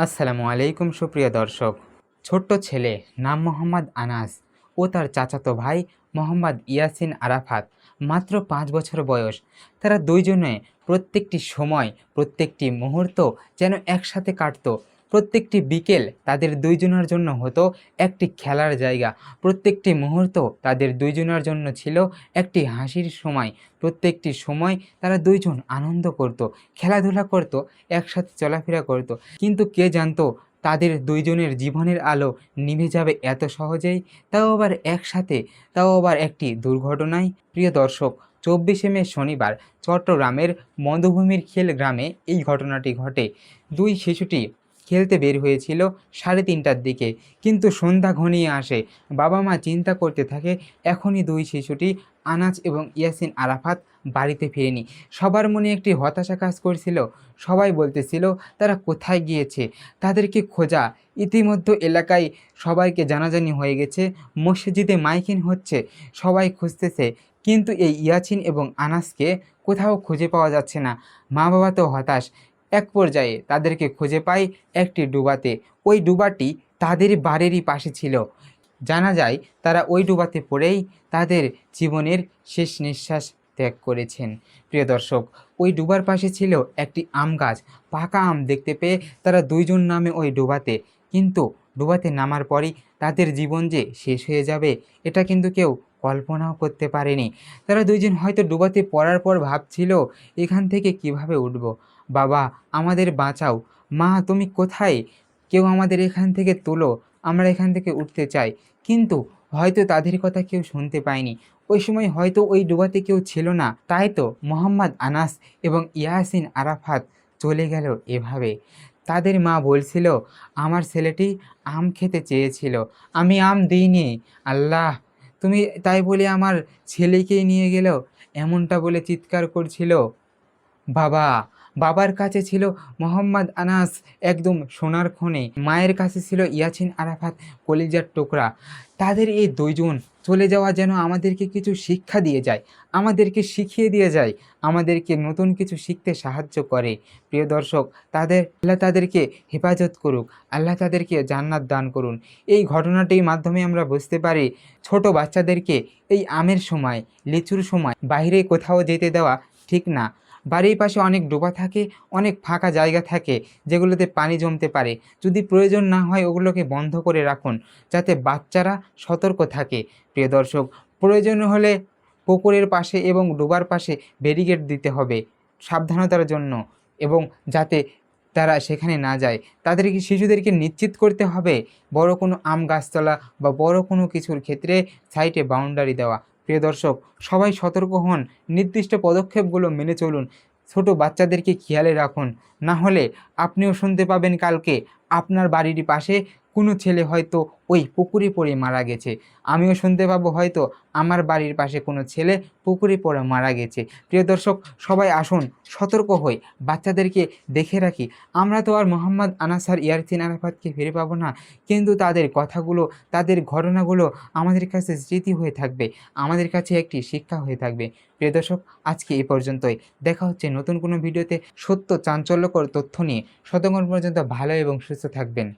আসসালামু আলাইকুম সুপ্রিয় দর্শক। ছোট্ট ছেলে নাম মোহাম্মদ আনাস ও তার চাচাতো ভাই মোহাম্মদ ইয়াসিন আরাফাত, মাত্র 5 বছর বয়স। তারা দুইজনে প্রত্যেকটি সময়, প্রত্যেকটি মুহূর্ত যেন একসাথে কাটতো। প্রত্যেকটি বিকেল তাদের দুইজনের জন্য হতো একটি খেলার জায়গা। প্রত্যেকটি মুহূর্ত তাদের দুইজনের জন্য ছিল একটি হাসির সময়। প্রত্যেকটি সময় তারা দুইজন আনন্দ করত, খেলাধুলা করত, একসাথে চলাফেরা করত। কিন্তু কে জানতো তাদের দুইজনের জীবনের আলো নিভে যাবে এত সহজেই, তাও আবার একসাথে, তাও আবার একটি দুর্ঘটনায়। প্রিয় দর্শক, 24শে মে শনিবার চট্টগ্রামের মধুভূমির খেল গ্রামে এই ঘটনাটি ঘটে। দুই শিশুটি খেলতে বের হয়েছিল 3:30টার দিকে, কিন্তু সন্ধ্যা ঘনিয়ে আসে। বাবা মা চিন্তা করতে থাকে এখনই দুই শিশুটি আনাজ এবং ইয়াসিন আরাফাত বাড়িতে ফিরেনি। সবার মনে একটি হতাশা কাজ করছিল। সবাই বলতেছিল তারা কোথায় গিয়েছে, তাদেরকে খোঁজা। ইতিমধ্যে এলাকায় সবাইকে জানাজানি হয়ে গেছে, মসজিদে মাইকিং হচ্ছে, সবাই খুঁজতেছে, কিন্তু এই ইয়াসিন এবং আনাসকে কোথাও খুঁজে পাওয়া যাচ্ছে না। মা বাবা তো হতাশ। এক পর্যায়ে তাদেরকে খুঁজে পায় একটি ডুবাতে। ওই ডুবাটি তাদের বাড়িরই পাশে ছিল। জানা যায় তারা ওই ডুবাতে পড়েই তাদের জীবনের শেষ নিঃশ্বাস ত্যাগ করেছেন। প্রিয় দর্শক, ওই ডুবার পাশে ছিল একটি আম গাছ। পাকা আম দেখতে পেয়ে তারা দুইজন নামে ওই ডুবাতে, কিন্তু ডুবাতে নামার পরই তাদের জীবন যে শেষ হয়ে যাবে এটা কিন্তু কেউ কল্পনাও করতে পারেনি। তারা দুইজন হয়তো ডুবাতে পড়ার পর ভাবছিল এখান থেকে কিভাবে উঠব। বাবা, আমাদের বাঁচাও। মা, তুমি কোথায়? কেউ আমাদের এখান থেকে তোলো, আমরা এখান থেকে উঠতে চাই। কিন্তু হয়তো তাদের কথা কেউ শুনতে পায়নি। ওই সময় হয়তো ওই ডুবাতে কেউ ছিল না, তাই তো মোহাম্মদ আনাস এবং ইয়াসিন আরাফাত চলে গেল এভাবে। তাদের মা বলছিল আমার ছেলেটি আম খেতে চেয়েছিল, আমি আম দিইনি। আল্লাহ, তুমি তাই বলে আমার ছেলেকেই নিয়ে গেল, এমনটা বলে চিৎকার করছিল। বাবা, বাবার কাছে ছিল মোহাম্মদ আনাস একদম সোনার খনি, মায়ের কাছে ছিল ইয়াসিন আরাফাত কলিজার টুকরা। তাদের এই দুইজন চলে যাওয়া যেন আমাদেরকে কিছু শিক্ষা দিয়ে যায়, আমাদেরকে শিখিয়ে দিয়ে যায়, আমাদেরকে নতুন কিছু শিখতে সাহায্য করে। প্রিয় দর্শক, আল্লাহ তাদেরকে হেফাজত করুক, আল্লাহ তাদেরকে জান্নাত দান করুন। এই ঘটনাটির মাধ্যমে আমরা বুঝতে পারি ছোট বাচ্চাদেরকে এই আমের সময়, লিচুর সময় বাইরে কোথাও যেতে দেওয়া ঠিক না। বাড়ির পাশে অনেক ডোবা থাকে, অনেক ফাঁকা জায়গা থাকে যেগুলোতে পানি জমতে পারে। যদি প্রয়োজন না হয় ওগুলোকে বন্ধ করে রাখুন, যাতে বাচ্চারা সতর্ক থাকে। প্রিয় দর্শক, প্রয়োজন হলে পুকুরের পাশে এবং ডোবার পাশে ব্যারিকেড দিতে হবে সাবধানতার জন্য, এবং যাতে তারা সেখানে না যায়। তাদেরকে, শিশুদেরকে নিশ্চিত করতে হবে বড় কোনো আম গাছতলা বা বড় কোনো কিছুর ক্ষেত্রে সাইডে বাউন্ডারি দেওয়া। প্রিয় দর্শক, সবাই সতর্ক হন, নির্দিষ্ট পদক্ষেপগুলো মেনে চলুন, ছোট বাচ্চাদেরকে খেয়ালে রাখুন। না হলে আপনিও শুনতে পাবেন কালকে আপনার বাড়ির পাশে কোনো ছেলে হয়তো ওই পুকুরে পড়ে মারা গেছে। আমিও শুনতে পাবো হয়তো আমার বাড়ির পাশে কোনো ছেলে পুকুরে পড়ে মারা গেছে। প্রিয় দর্শক, সবাই আসুন সতর্ক হই, বাচ্চাদেরকে দেখে রাখি। আমরা তো আর মোহাম্মদ আনাস আর ইয়াসিন আরাফাতকে ফিরে পাবো না, কিন্তু তাদের কথাগুলো, তাদের ঘটনাগুলো আমাদের কাছে স্মৃতি হয়ে থাকবে, আমাদের কাছে একটি শিক্ষা হয়ে থাকবে। প্রিয় দর্শক, আজকে এই পর্যন্তই। দেখা হচ্ছে নতুন কোনো ভিডিওতে সত্য চাঞ্চল্যকর তথ্য নিয়ে। ততক্ষণ পর্যন্ত ভালো এবং সুস্থ থাকবেন।